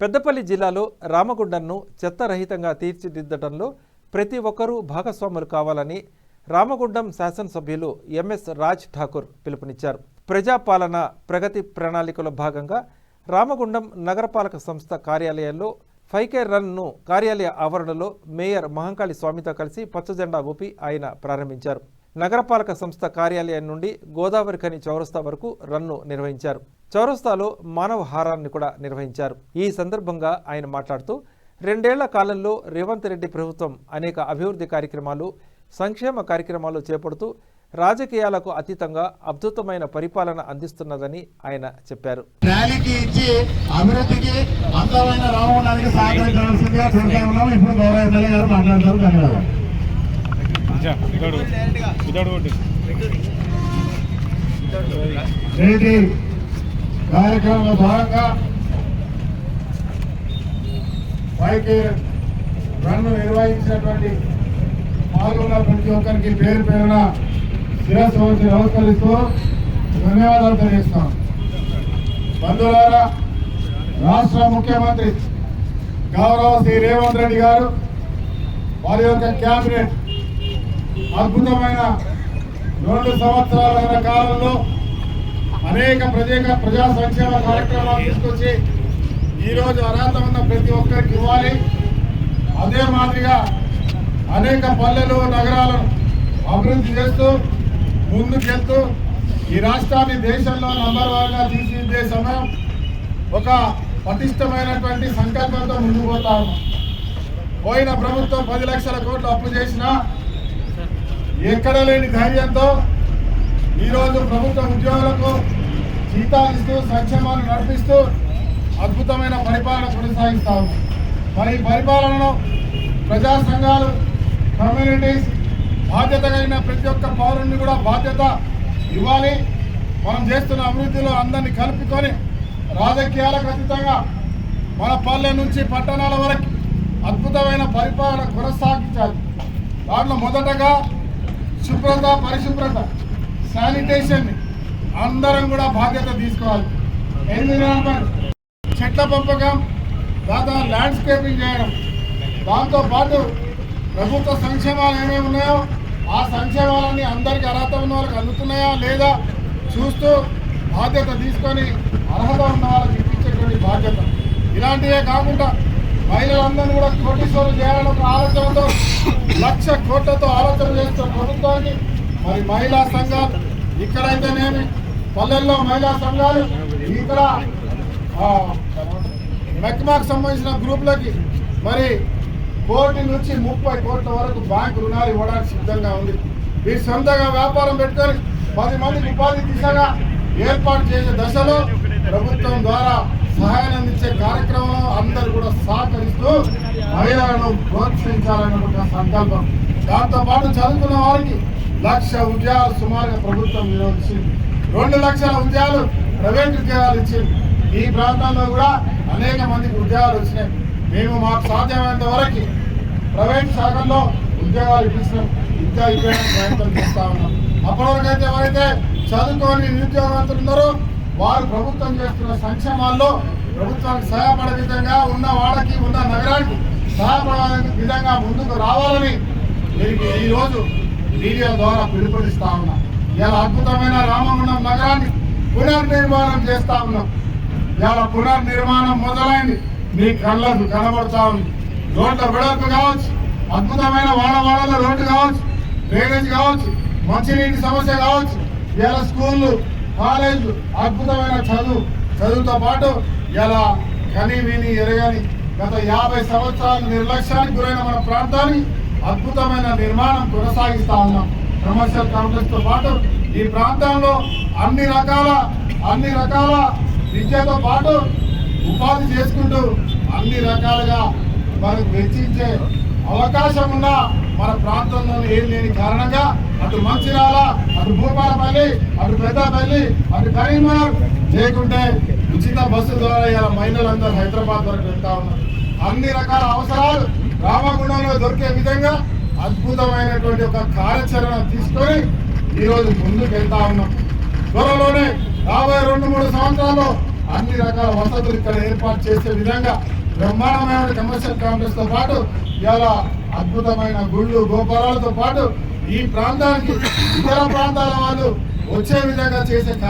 పెద్దపల్లి జిల్లాలో రామగుండంను చెత్తరహితంగా తీర్చిదిద్దడంలో ప్రతి ఒక్కరూ భాగస్వాములు కావాలని రామగుండం శాసనసభ్యులు ఎంఎస్ రాజ్ ఠాకూర్ పిలుపునిచ్చారు. ప్రజాపాలన ప్రగతి ప్రణాళికలో భాగంగా రామగుండం నగరపాలక సంస్థ కార్యాలయంలో 5K రన్ను కార్యాలయ ఆవరణలో మేయర్ మహంకాళి స్వామితో కలిసి పచ్చజెండా ఊపి ఆయన ప్రారంభించారు. నగరపాలక సంస్థ కార్యాలయం నుండి గోదావరి ఖని చౌరస్తా వరకు రన్ను నిర్వహించారు. చౌరస్తాలో మానవ హారాన్ని కూడా నిర్వహించారు. ఈ సందర్భంగా ఆయన మాట్లాడుతూ 2 ఏళ్ల కాలంలో రేవంత్ రెడ్డి ప్రభుత్వం అనేక అభివృద్ధి కార్యక్రమాలు, సంక్షేమ కార్యక్రమాలు చేపడుతూ రాజకీయాలకు అతీతంగా అద్భుతమైన పరిపాలన అందిస్తున్నదని ఆయన చెప్పారు. కార్యక్రమంలో భాగంగా 5K రన్ నిర్వహించినటువంటి పాల్గొన్న ప్రతి ఒక్కరికి పేరు పేరున శిరస్సు వంచి నమస్కరిస్తూ ధన్యవాదాలు తెలియజేస్తాం. బంధువులారా, రాష్ట్ర ముఖ్యమంత్రి గౌరవ శ్రీ రేవంత్ రెడ్డి గారు వారి యొక్క క్యాబినెట్ అద్భుతమైన 2 సంవత్సరాల కాలంలో అనేక ప్రజా సంక్షేమ కార్యక్రమాలు తీసుకొచ్చి ఈరోజు అర్హత ఉన్న ప్రతి ఒక్కరికి ఇవ్వాలి. అదే మాదిరిగా అనేక పల్లెలు, నగరాలను అభివృద్ధి చేస్తూ ముందుకెళ్తూ ఈ రాష్ట్రాన్ని దేశంలో నంబర్ 1గా తీర్చిదిద్దే సమయం ఒక పటిష్టమైనటువంటి సంకల్పంతో ముందుకు పోతా ఉన్నాం. పోయిన ప్రభుత్వం 10 లక్షల కోట్లు అప్పు చేసినా ఎక్కడ లేని ధైర్యంతో ఈరోజు ప్రభుత్వ ఉద్యోగులకు జీతాలు ఇస్తూ సంక్షేమాన్ని నడిపిస్తూ అద్భుతమైన పరిపాలన కొనసాగిస్తా ఉన్నాం. మరి ఈ పరిపాలనను ప్రజా సంఘాలు, కమ్యూనిటీస్ బాధ్యత కలిగిన ప్రతి ఒక్క పౌరుని కూడా బాధ్యత ఇవ్వాలి. మనం చేస్తున్న అభివృద్ధిలో అందరినీ కలుపుకొని రాజకీయాలకు అతీతంగా మన పల్లె నుంచి పట్టణాల వరకు అద్భుతమైన పరిపాలన కొనసాగించాలి. దాంట్లో మొదటగా శుభ్రత, పరిశుభ్రత, శానిటేషన్ అందరం కూడా బాధ్యత తీసుకోవాలి. ఎన్విరాన్మెంట్, చెట్ల పెంపకం, దాంతో ల్యాండ్స్కేపింగ్ చేయడం, దాంతోపాటు ప్రభుత్వ సంక్షేమాలు ఏమేమి ఉన్నాయో ఆ సంక్షేమాలన్నీ అందరికీ అర్హత ఉన్న వాళ్ళకి అందుతున్నాయా లేదా చూస్తూ బాధ్యత తీసుకొని అర్హత ఉన్న వాళ్ళకి ఇప్పించేటువంటి బాధ్యత. ఇలాంటివే కాకుండా మహిళలందరినీ కూడా కోటీశ్వరులు చేయాలని ఒక ఆలోచనతో 1,00,000 కోట్లతో ఆలోచన చేస్తున్న ప్రభుత్వానికి మరి మహిళా సంఘాలు ఇక్కడైతేనేమి పల్లెల్లో మహిళా సంఘాలు ఇక్కడ మెక్మాకు సంబంధించిన గ్రూపులకి మరి 1 కోటి నుంచి 30 కోట్ల వరకు బ్యాంకు రుణాలు ఇవ్వడానికి సిద్ధంగా ఉంది. వీరు సొంతంగా వ్యాపారం పెట్టుకొని 10 మందికి ఉపాధి దిశగా ఏర్పాటు చేసే దశలో ప్రభుత్వం ద్వారా సహాయాన్ని అందించే కార్యక్రమంలో అందరూ కూడా సహకరిస్తూ మహిళలను ప్రోత్సహించాలన్న సంకల్పం. దాంతోపాటు చదువుకున్న వారికి 1,00,000 ఉద్యోగాలు సుమారుగా ప్రభుత్వం నిరోధించింది. 2 లక్షల ఉద్యోగాలు ప్రైవేట్ ఉద్యోగాలు ఇచ్చింది. ఈ ప్రాంతంలో కూడా అనేక మందికి ఉద్యోగాలు వచ్చినాయి. మేము మాకు సాధ్యమైనంత వరకు ప్రైవేట్ శాఖల్లో ఉద్యోగాలు ఇప్పించడం ఇంకా ఇవ్వడానికి ప్రయత్నం చేస్తా ఉన్నాం. అప్పటివరకైతే ఎవరైతే చదువుకొని నిరుద్యోగవంతులు ఉన్నారో వారు ప్రభుత్వం చేస్తున్న సంక్షేమాల్లో ప్రభుత్వానికి సహాయపడే విధంగా ఉన్న వాడకి, ఉన్న నగరానికి సహాయపడే విధంగా ముందుకు రావాలని మీకు ఈరోజు మీడియా ద్వారా పిలుపునిస్తా ఉన్నాం. ఇలా అద్భుతమైన రామగుండం నగరాన్ని పునర్నిర్మాణం చేస్తా ఉన్నాం. ఇలా పునర్నిర్మాణం మొదలైంది, మీ కళ్ళకు కనబడతా ఉంది. రోడ్ల వెడల్పు కావచ్చు, అద్భుతమైన వాడవాడల రోడ్డు కావచ్చు, డ్రైనేజ్ కావచ్చు, మంచినీటి సమస్య కావచ్చు, ఇలా స్కూళ్ళు, కాలేజీలు, అద్భుతమైన చదువుతో పాటు ఇలా కని విని ఎరగని గత 50 సంవత్సరాల నిర్లక్ష్యానికి గురైన మన ప్రాంతాన్ని అద్భుతమైన నిర్మాణం కొనసాగిస్తా ఉన్నాం. కమర్షియల్ కాంప్లెక్స్ తో పాటు ఈ ప్రాంతంలో అన్ని రకాల విద్యతో పాటు ఉపాధి చేసుకుంటూ అన్ని రకాలుగా మనకు వెచ్చించే అవకాశం ఉన్న మన ప్రాంతంలో ఏం లేని కారణంగా అటు మంచిర్యాల, అటు భూపాలపల్లి, అటు పెద్దపల్లి, అటు కరీంనగర్ లేకుంటే ఉచిత బస్సు ద్వారా ఇలా మహిళలందరూ హైదరాబాద్ వరకు వెళ్తా ఉన్నారు. అన్ని రకాల అవసరాలు రామగుండంలో దొరికే విధంగా అద్భుతమైనటువంటి ఒక కార్యాచరణ తీసుకొని ఈరోజు ముందుకు వెళ్తా ఉన్నాం. త్వరలోనే రాబోయే 2-3 సంవత్సరాల్లో అన్ని రకాల వసతులు ఇక్కడ ఏర్పాటు చేసే విధంగా బ్రహ్మాండమైన కమర్షియల్ కాంప్లెక్స్ తో పాటు ఇలా అద్భుతమైన గుళ్ళు గోపురాలతో పాటు ఈ ప్రాంతానికి ఇతర ప్రాంతాల వాళ్ళు వచ్చే విధంగా చేసే